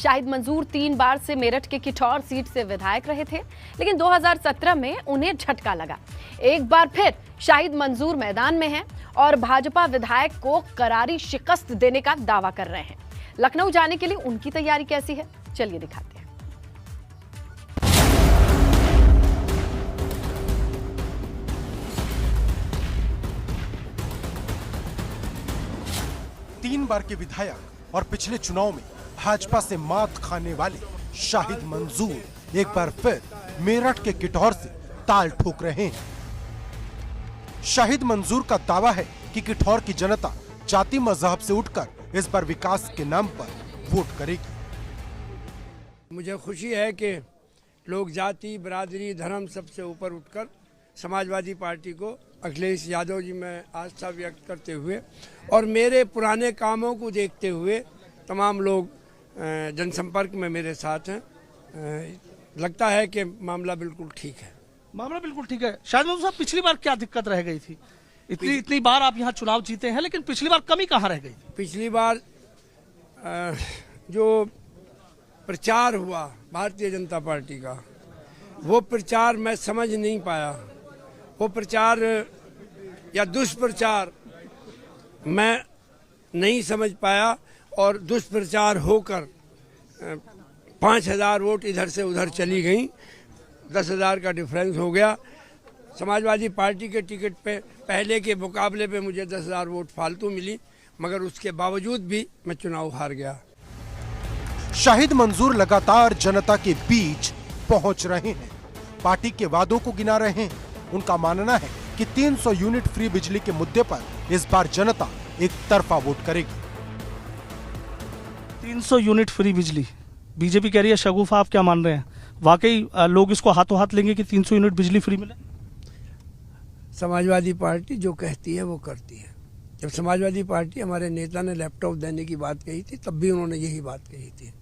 शाहिद मंजूर 3 बार से मेरठ के किठौर सीट से विधायक रहे थे, लेकिन 2017 में उन्हें झटका लगा। एक बार फिर शाहिद मंजूर मैदान में हैं और भाजपा विधायक को करारी शिकस्त देने का दावा कर रहे हैं। लखनऊ जाने के लिए उनकी तैयारी कैसी है, चलिए दिखाते हैं। 3 बार के विधायक और पिछले चुनाव में भाजपा से मात खाने वाले शाहिद मंजूर एक बार फिर मेरठ के किठौर से ताल ठोक रहे हैं। शाहिद मंजूर का दावा है कि किठौर की जनता जाति मजहब से उठकर इस बार विकास के नाम पर वोट करेगी। मुझे खुशी है कि लोग जाति, बिरादरी, धर्म सबसे ऊपर उठकर समाजवादी पार्टी को अखिलेश यादव जी में आस्था व्यक्त करते हुए और मेरे पुराने कामों को देखते हुए तमाम लोग जनसंपर्क में मेरे साथ हैं। लगता है कि मामला बिल्कुल ठीक है। मामला बिल्कुल ठीक है। शायद साहब, पिछली बार क्या दिक्कत रह गई थी? इतनी बार आप यहाँ चुनाव जीते हैं, लेकिन पिछली बार कमी कहाँ रह गई? पिछली बार जो प्रचार हुआ भारतीय जनता पार्टी का, वो प्रचार मैं समझ नहीं पाया। वो प्रचार या दुष्प्रचार मैं नहीं समझ पाया और दुष्प्रचार होकर 5,000 वोट इधर से उधर चली गई। 10,000 का डिफरेंस हो गया। समाजवादी पार्टी के टिकट पे पहले के मुकाबले पे मुझे 10,000 वोट फालतू मिली, मगर उसके बावजूद भी मैं चुनाव हार गया। शाहिद मंजूर लगातार जनता के बीच पहुंच रहे हैं, पार्टी के वादों को गिना रहे हैं। उनका मानना है कि 300 यूनिट फ्री बिजली के मुद्दे पर इस बार जनता एक तरफा वोट करेगी। 300 यूनिट फ्री बिजली बीजेपी कह रही है। शगुफा, आप क्या मान रहे हैं? वाकई लोग इसको हाथों हाथ लेंगे कि 300 यूनिट बिजली फ्री मिले? समाजवादी पार्टी जो कहती है वो करती है। जब समाजवादी पार्टी, हमारे नेता ने लैपटॉप देने की बात कही थी, तब भी उन्होंने यही बात कही थी।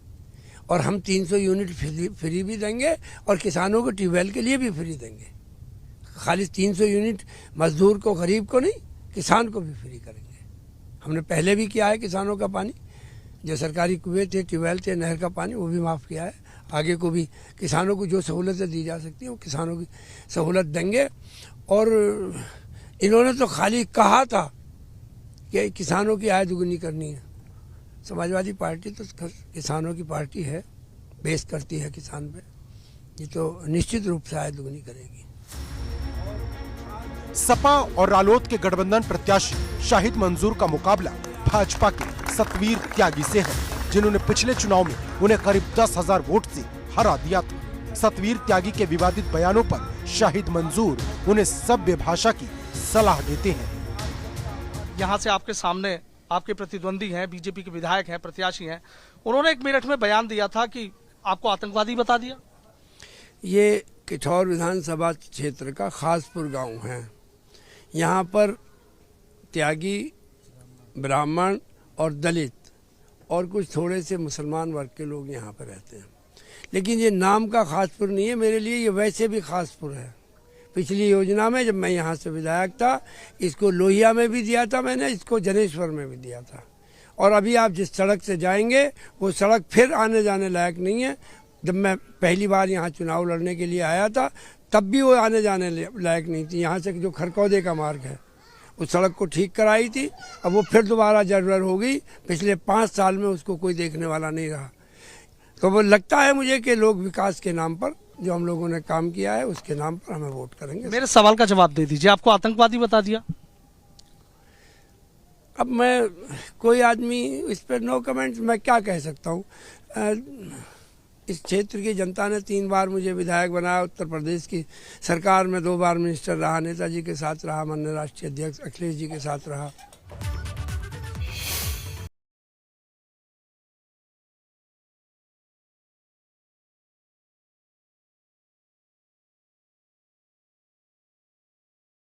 और हम 300 यूनिट फ्री भी देंगे और किसानों को ट्यूबवेल के लिए भी फ्री देंगे। खाली 300 यूनिट मजदूर को, गरीब को नहीं, किसान को भी फ्री करेंगे। हमने पहले भी किया है। किसानों का पानी, जो सरकारी कुएं थे, ट्यूबवेल थे, नहर का पानी, वो भी माफ़ किया है। आगे को भी किसानों को जो सहूलतें दी जा सकती हैं वो किसानों की सहूलत देंगे। और इन्होंने तो खाली कहा था कि किसानों की आय दुगनी करनी है। समाजवादी पार्टी तो किसानों की पार्टी है, बेस करती है किसान पे। ये तो निश्चित रूप से आय दुगनी करेगी। सपा और रालोद के गठबंधन प्रत्याशी शाहिद मंजूर का मुकाबला भाजपा के सतवीर त्यागी से है, जिन्होंने पिछले चुनाव में उन्हें करीब 10,000 वोट से हरा दिया था। सतवीर त्यागी के विवादित बयानों पर शाहिद मंजूर उन्हें सभ्य भाषा की सलाह देते हैं। यहाँ से आपके सामने आपके प्रतिद्वंदी हैं, बीजेपी के विधायक हैं, प्रत्याशी हैं। उन्होंने एक मेरठ में बयान दिया था कि आपको आतंकवादी बता दिया। ये किठौर विधानसभा क्षेत्र का खासपुर गांव है। यहाँ पर त्यागी, ब्राह्मण और दलित और कुछ थोड़े से मुसलमान वर्ग के लोग यहाँ पर रहते हैं। लेकिन ये नाम का खासपुर नहीं है मेरे लिए, ये वैसे भी खासपुर है। पिछली योजना में जब मैं यहाँ से विधायक था, इसको लोहिया में भी दिया था मैंने, इसको जनेश्वर में भी दिया था। और अभी आप जिस सड़क से जाएंगे वो सड़क फिर आने जाने लायक नहीं है। जब मैं पहली बार यहाँ चुनाव लड़ने के लिए आया था, तब भी वो आने जाने लायक नहीं थी। यहाँ से जो खरकौदे का मार्ग है, उस सड़क को ठीक कराई थी, अब वो फिर दोबारा जर्जर हो गई। पिछले 5 साल में उसको कोई देखने वाला नहीं रहा। तो वो लगता है मुझे कि लोग विकास के नाम पर, जो हम लोगों ने काम किया है, उसके नाम पर हमें वोट करेंगे। मेरे सवाल का जवाब दे दीजिए, आपको आतंकवादी बता दिया? अब मैं, कोई आदमी इस पर नो कमेंट्स, मैं क्या कह सकता हूँ। इस क्षेत्र की जनता ने 3 बार मुझे विधायक बनाया। उत्तर प्रदेश की सरकार में 2 बार मिनिस्टर रहा, नेताजी के साथ रहा, माननीय राष्ट्रीय अध्यक्ष अखिलेश जी के साथ रहा।